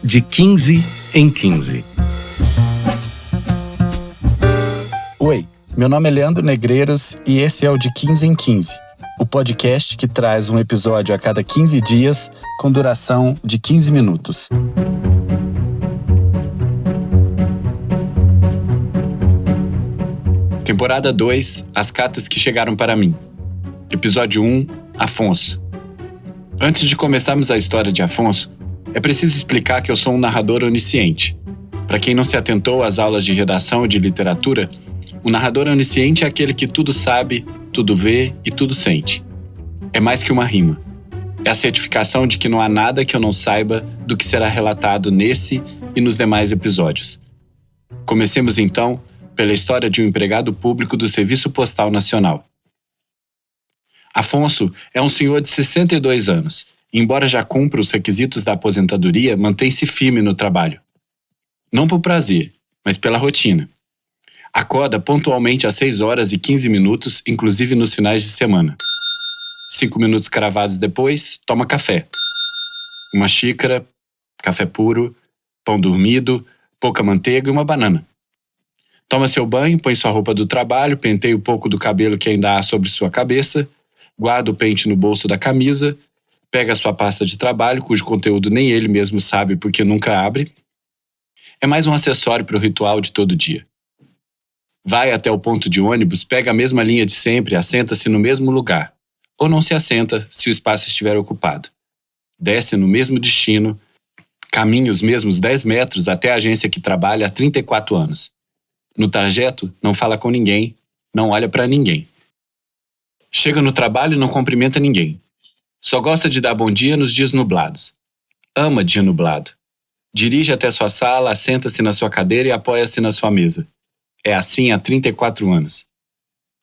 De 15 em 15. Oi, meu nome é Leandro Negreiros e esse é o De 15 em 15, o podcast que traz um episódio a cada 15 dias com duração de 15 minutos. Temporada 2, As Cartas que Chegaram para Mim. Episódio 1, Afonso. Antes de começarmos a história de Afonso, é preciso explicar que eu sou um narrador onisciente. Para quem não se atentou às aulas de redação e de literatura, o narrador onisciente é aquele que tudo sabe, tudo vê e tudo sente. É mais que uma rima. É a certificação de que não há nada que eu não saiba do que será relatado nesse e nos demais episódios. Comecemos então pela história de um empregado público do Serviço Postal Nacional. Afonso é um senhor de 62 anos. Embora já cumpra os requisitos da aposentadoria, mantém-se firme no trabalho. Não por prazer, mas pela rotina. Acorda pontualmente às 6 horas e 15 minutos, inclusive nos finais de semana. 5 minutos cravados depois, toma café. Uma xícara, café puro, pão dormido, pouca manteiga e uma banana. Toma seu banho, põe sua roupa do trabalho, penteia um pouco do cabelo que ainda há sobre sua cabeça, guarda o pente no bolso da camisa, pega sua pasta de trabalho, cujo conteúdo nem ele mesmo sabe porque nunca abre. É mais um acessório para o ritual de todo dia. Vai até o ponto de ônibus, pega a mesma linha de sempre e assenta-se no mesmo lugar. Ou não se assenta se o espaço estiver ocupado. Desce no mesmo destino, caminha os mesmos 10 metros até a agência que trabalha há 34 anos. No trajeto, não fala com ninguém, não olha para ninguém. Chega no trabalho e não cumprimenta ninguém. Só gosta de dar bom dia nos dias nublados. Ama dia nublado. Dirige até sua sala, assenta-se na sua cadeira e apoia-se na sua mesa. É assim há 34 anos.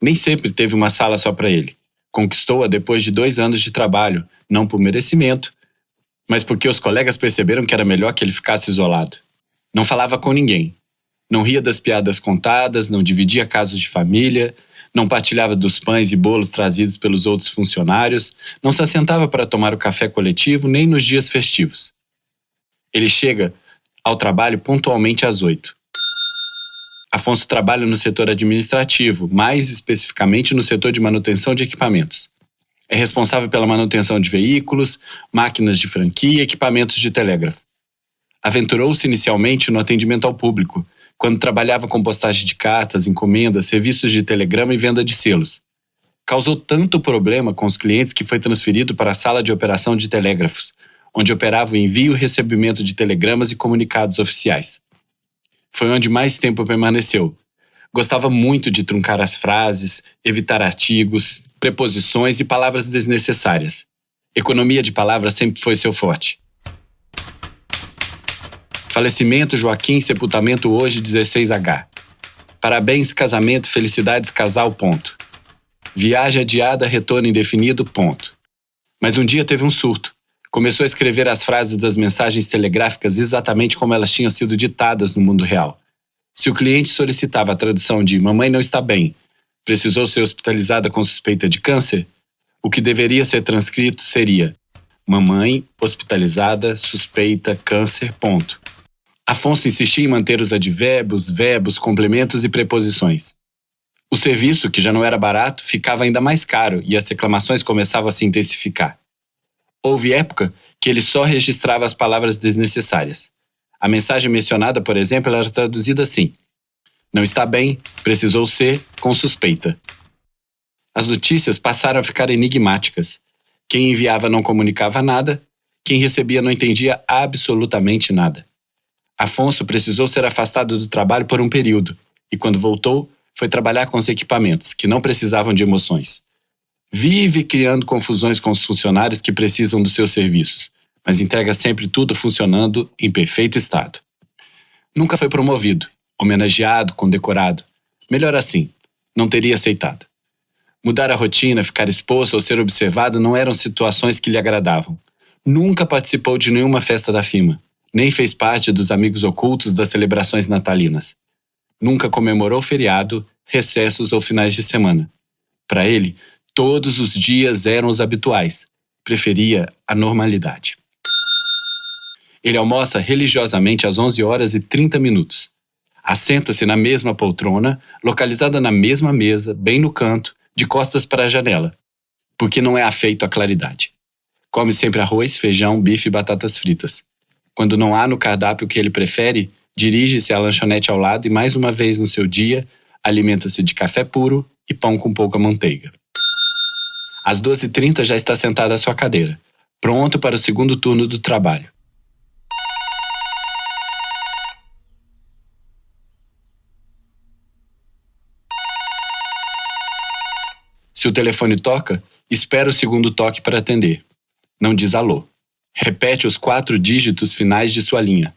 Nem sempre teve uma sala só para ele. Conquistou-a depois de 2 anos de trabalho, não por merecimento, mas porque os colegas perceberam que era melhor que ele ficasse isolado. Não falava com ninguém. Não ria das piadas contadas, não dividia casos de família, não partilhava dos pães e bolos trazidos pelos outros funcionários, não se assentava para tomar o café coletivo nem nos dias festivos. Ele chega ao trabalho pontualmente às 8. Afonso trabalha no setor administrativo, mais especificamente no setor de manutenção de equipamentos. É responsável pela manutenção de veículos, máquinas de franquia e equipamentos de telégrafo. Aventurou-se inicialmente no atendimento ao público, quando trabalhava com postagem de cartas, encomendas, serviços de telegrama e venda de selos. Causou tanto problema com os clientes que foi transferido para a sala de operação de telégrafos, onde operava o envio e recebimento de telegramas e comunicados oficiais. Foi onde mais tempo permaneceu. Gostava muito de truncar as frases, evitar artigos, preposições e palavras desnecessárias. Economia de palavras sempre foi seu forte. Falecimento Joaquim, sepultamento hoje 16H. Parabéns, casamento, felicidades, casal, ponto. Viagem adiada, retorno indefinido, ponto. Mas um dia teve um surto. Começou a escrever as frases das mensagens telegráficas exatamente como elas tinham sido ditadas no mundo real. Se o cliente solicitava a tradução de "mamãe não está bem, precisou ser hospitalizada com suspeita de câncer", o que deveria ser transcrito seria "mamãe, hospitalizada, suspeita, câncer, ponto". Afonso insistia em manter os advérbios, verbos, complementos e preposições. O serviço, que já não era barato, ficava ainda mais caro e as reclamações começavam a se intensificar. Houve época que ele só registrava as palavras desnecessárias. A mensagem mencionada, por exemplo, era traduzida assim: "Não está bem, precisou ser, com suspeita". As notícias passaram a ficar enigmáticas. Quem enviava não comunicava nada, quem recebia não entendia absolutamente nada. Afonso precisou ser afastado do trabalho por um período, e quando voltou, foi trabalhar com os equipamentos, que não precisavam de emoções. Vive criando confusões com os funcionários que precisam dos seus serviços, mas entrega sempre tudo funcionando em perfeito estado. Nunca foi promovido, homenageado, condecorado. Melhor assim, não teria aceitado. Mudar a rotina, ficar exposto ou ser observado não eram situações que lhe agradavam. Nunca participou de nenhuma festa da firma, nem fez parte dos amigos ocultos das celebrações natalinas. Nunca comemorou feriado, recessos ou finais de semana. Para ele, todos os dias eram os habituais. Preferia a normalidade. Ele almoça religiosamente às 11h30. Assenta-se na mesma poltrona, localizada na mesma mesa, bem no canto, de costas para a janela, porque não é afeito à claridade. Come sempre arroz, feijão, bife e batatas fritas. Quando não há no cardápio o que ele prefere, dirige-se à lanchonete ao lado e, mais uma vez no seu dia, alimenta-se de café puro e pão com pouca manteiga. Às 12h30 já está sentado à sua cadeira, pronto para o segundo turno do trabalho. Se o telefone toca, espera o segundo toque para atender. Não diz alô. Repete os 4 dígitos finais de sua linha,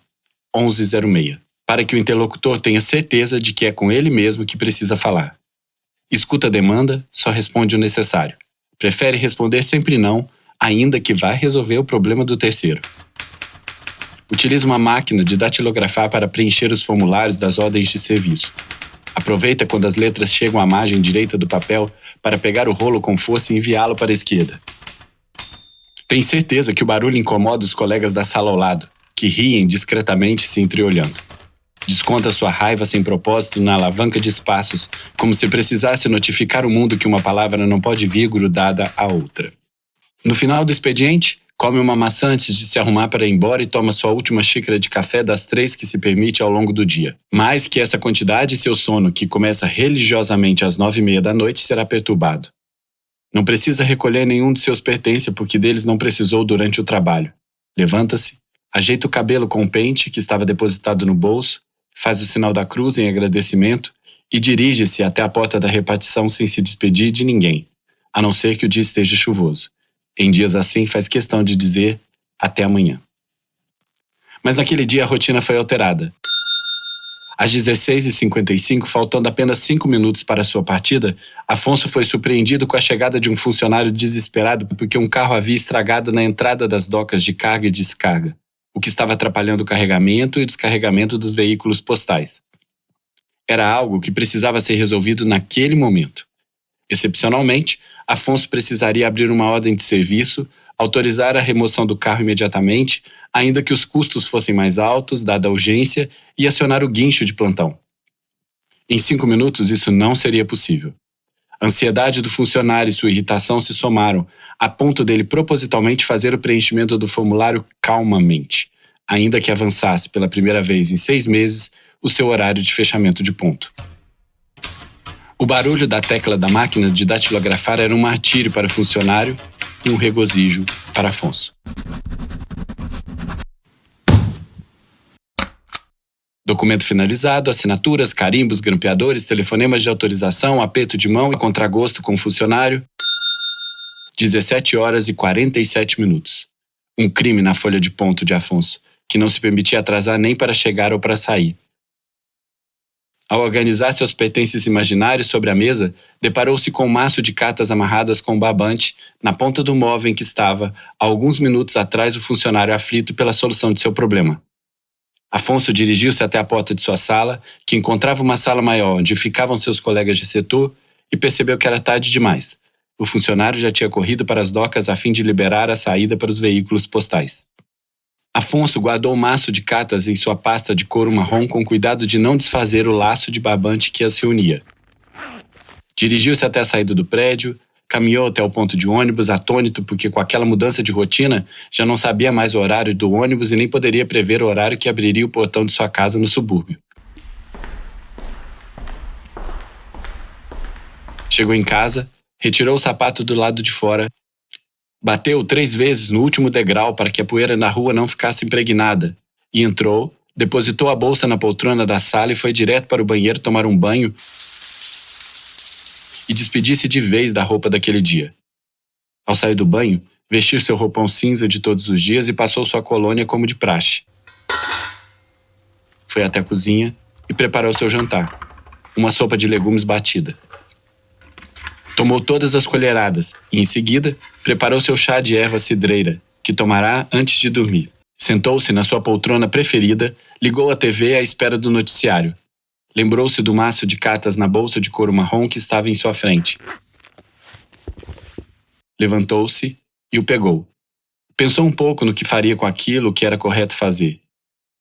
1106, para que o interlocutor tenha certeza de que é com ele mesmo que precisa falar. Escuta a demanda, só responde o necessário. Prefere responder sempre não, ainda que vá resolver o problema do terceiro. Utiliza uma máquina de datilografar para preencher os formulários das ordens de serviço. Aproveita quando as letras chegam à margem direita do papel para pegar o rolo com força e enviá-lo para a esquerda. Tem certeza que o barulho incomoda os colegas da sala ao lado, que riem discretamente se entreolhando. Desconta sua raiva sem propósito na alavanca de espaços, como se precisasse notificar o mundo que uma palavra não pode vir grudada à outra. No final do expediente, come uma maçã antes de se arrumar para ir embora e toma sua última xícara de café das 3 que se permite ao longo do dia. Mais que essa quantidade, seu sono, que começa religiosamente às 9h30 será perturbado. Não precisa recolher nenhum de seus pertences porque deles não precisou durante o trabalho. Levanta-se, ajeita o cabelo com o pente que estava depositado no bolso, faz o sinal da cruz em agradecimento e dirige-se até a porta da repartição sem se despedir de ninguém, a não ser que o dia esteja chuvoso. Em dias assim, faz questão de dizer até amanhã. Mas naquele dia a rotina foi alterada. Às 16h55, faltando apenas 5 minutos para sua partida, Afonso foi surpreendido com a chegada de um funcionário desesperado porque um carro havia estragado na entrada das docas de carga e descarga, o que estava atrapalhando o carregamento e descarregamento dos veículos postais. Era algo que precisava ser resolvido naquele momento. Excepcionalmente, Afonso precisaria abrir uma ordem de serviço, autorizar a remoção do carro imediatamente, ainda que os custos fossem mais altos, dada a urgência, e acionar o guincho de plantão. Em 5 minutos, isso não seria possível. A ansiedade do funcionário e sua irritação se somaram, a ponto dele propositalmente fazer o preenchimento do formulário calmamente, ainda que avançasse pela primeira vez em 6 meses o seu horário de fechamento de ponto. O barulho da tecla da máquina de datilografar era um martírio para o funcionário e um regozijo para Afonso. Documento finalizado, assinaturas, carimbos, grampeadores, telefonemas de autorização, aperto de mão e contragosto com o funcionário. 17h47. Um crime na folha de ponto de Afonso, que não se permitia atrasar nem para chegar ou para sair. Ao organizar seus pertences imaginários sobre a mesa, deparou-se com um maço de cartas amarradas com um barbante na ponta do móvel em que estava, há alguns minutos atrás, o funcionário aflito pela solução de seu problema. Afonso dirigiu-se até a porta de sua sala, que encontrava uma sala maior onde ficavam seus colegas de setor, e percebeu que era tarde demais. O funcionário já tinha corrido para as docas a fim de liberar a saída para os veículos postais. Afonso guardou o maço de cartas em sua pasta de couro marrom com cuidado de não desfazer o laço de barbante que as reunia. Dirigiu-se até a saída do prédio, caminhou até o ponto de ônibus, atônito porque com aquela mudança de rotina já não sabia mais o horário do ônibus e nem poderia prever o horário que abriria o portão de sua casa no subúrbio. Chegou em casa, retirou o sapato do lado de fora, bateu 3 vezes no último degrau para que a poeira na rua não ficasse impregnada e entrou, depositou a bolsa na poltrona da sala e foi direto para o banheiro tomar um banho e despedir-se de vez da roupa daquele dia. Ao sair do banho, vestiu seu roupão cinza de todos os dias e passou sua colônia como de praxe. Foi até a cozinha e preparou seu jantar, uma sopa de legumes batida. Tomou todas as colheradas e, em seguida, preparou seu chá de erva cidreira, que tomará antes de dormir. Sentou-se na sua poltrona preferida, ligou a TV à espera do noticiário. Lembrou-se do maço de cartas na bolsa de couro marrom que estava em sua frente. Levantou-se e o pegou. Pensou um pouco no que faria com aquilo, o que era correto fazer.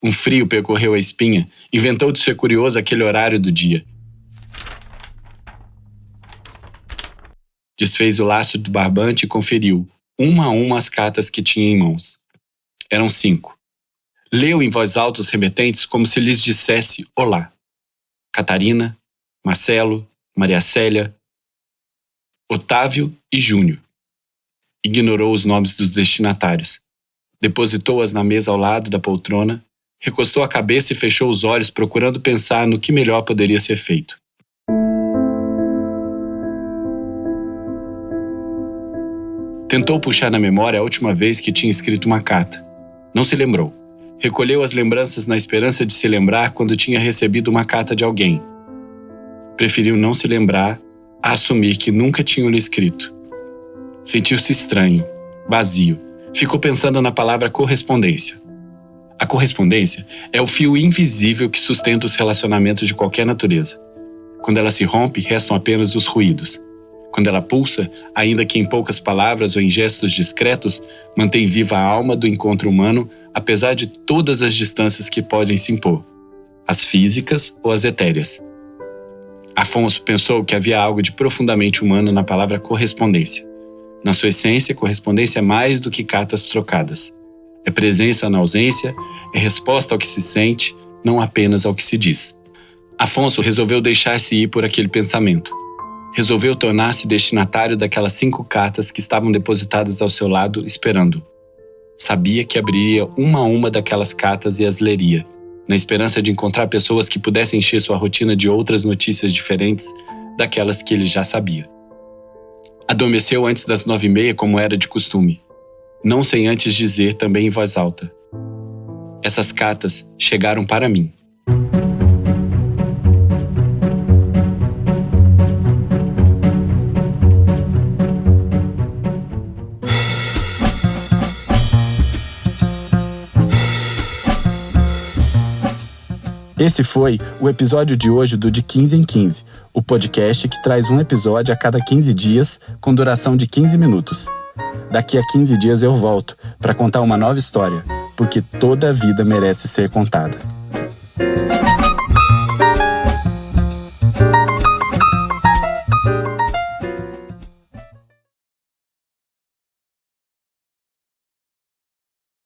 Um frio percorreu a espinha, inventou de ser curioso aquele horário do dia. Desfez o laço do barbante e conferiu, uma a uma, as cartas que tinha em mãos. Eram 5. Leu em voz alta os remetentes como se lhes dissesse olá. Catarina, Marcelo, Maria Célia, Otávio e Júnior. Ignorou os nomes dos destinatários. Depositou-as na mesa ao lado da poltrona, recostou a cabeça e fechou os olhos procurando pensar no que melhor poderia ser feito. Tentou puxar na memória a última vez que tinha escrito uma carta. Não se lembrou. Recolheu as lembranças na esperança de se lembrar quando tinha recebido uma carta de alguém. Preferiu não se lembrar a assumir que nunca tinham lhe escrito. Sentiu-se estranho, vazio. Ficou pensando na palavra correspondência. A correspondência é o fio invisível que sustenta os relacionamentos de qualquer natureza. Quando ela se rompe, restam apenas os ruídos. Quando ela pulsa, ainda que em poucas palavras ou em gestos discretos, mantém viva a alma do encontro humano, apesar de todas as distâncias que podem se impor, as físicas ou as etéreas. Afonso pensou que havia algo de profundamente humano na palavra correspondência. Na sua essência, correspondência é mais do que cartas trocadas. É presença na ausência, é resposta ao que se sente, não apenas ao que se diz. Afonso resolveu deixar-se ir por aquele pensamento. Resolveu tornar-se destinatário daquelas 5 cartas que estavam depositadas ao seu lado, esperando. Sabia que abriria uma a uma daquelas cartas e as leria, na esperança de encontrar pessoas que pudessem encher sua rotina de outras notícias diferentes daquelas que ele já sabia. Adormeceu antes das 9h30, como era de costume, não sem antes dizer também em voz alta: essas cartas chegaram para mim. Esse foi o episódio de hoje do De 15 em 15, o podcast que traz um episódio a cada 15 dias com duração de 15 minutos. Daqui a 15 dias eu volto para contar uma nova história, porque toda vida merece ser contada.